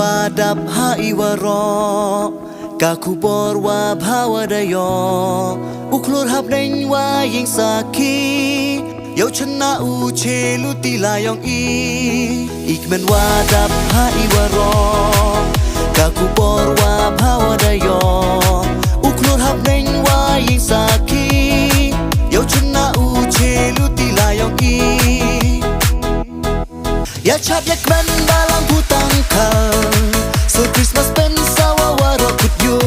ว่าดับหาอีวารอกาคูบอร์ว่าภาวะดายออุคลุดหับเด้งว่ายิงสักขีเยาชนะอูเชลุติลายองอีกมันว่าดับหาอีวารอกาคูบอร์ว่าภาวะดายออุคลุดหับเด้งว่ายิงสักขีเยาชนะอูเชลุติลายองอย่าชัดอย่าแกล้งบาลังผู้ตั้งคันส่วนคริสต์มาสเป็นสาววารกุดยู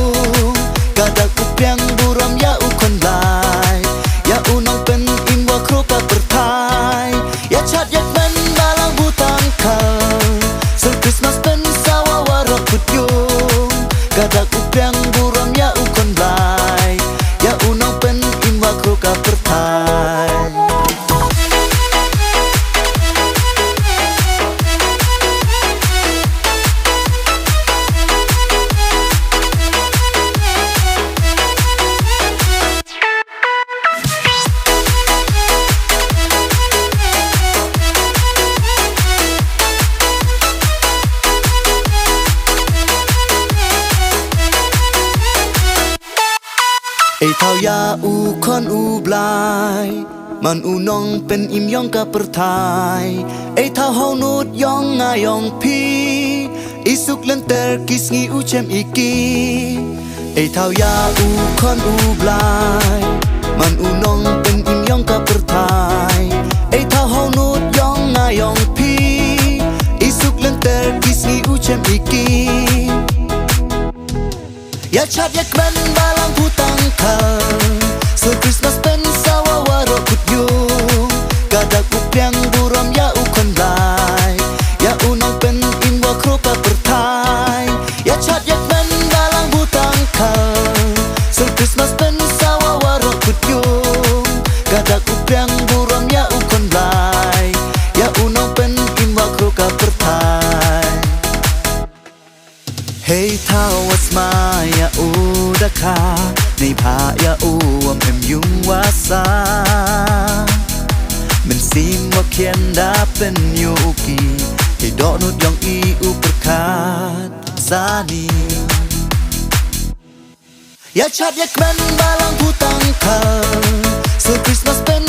กาดักอุปยังบุรมยาอุคนลายยาอุน้องเป็นอิมว่าครูกาเปิดทายอย่าชัดอย่าแกล้งบาลังผู้ตั้งคันส่วนคริสต์มาสเป็นสาววารกุดยูกาดักอุปยังบุรมยาอุคนลายยาอุน้องเป็นอิมว่าครูกาเปิดทายไอ้เท่ายาอูคอนอูบลายมันอูน้องเป็นอิมยองกับประทายไอ้เท่าเฮานูดยองงายองพีอีสุกเลนเตอร์กิสงีอูเชมอีกีไอ้เท่ายาอูคอนอูบลายมันอูน้องเป็นอิมยองกับประทายไอ้เท่าเฮานูดยองงายองพีอีสุกเลนเตอร์กิสงีอูเชมอีกีอย่าชัดอย่าแกล้งบาลังผู้ตั้งคันส่วนคริสต์มาสเป็นสาววารกุดยูกาดักอุปยังบุรมยาอุคนลายยาอุน้องเป็นอิมว่าครูกาเปิดทายอย่าชัดอย่าแกล้งบาลังผู้ตั้งคันส่วนคริสต์มาสเป็นสาววารกุดยูกาดักอุปยังบุรมยาอุคนลายยาอุน้องเป็นอิมว่าครูกาเปิดทายHey tawas maya udaka Nei phaya uam em yung wasa Mình sim wa kien da pen yuki Hey do nut yong i uperkat Sani Ya chat ya kmen balang putang kan So Christmas pen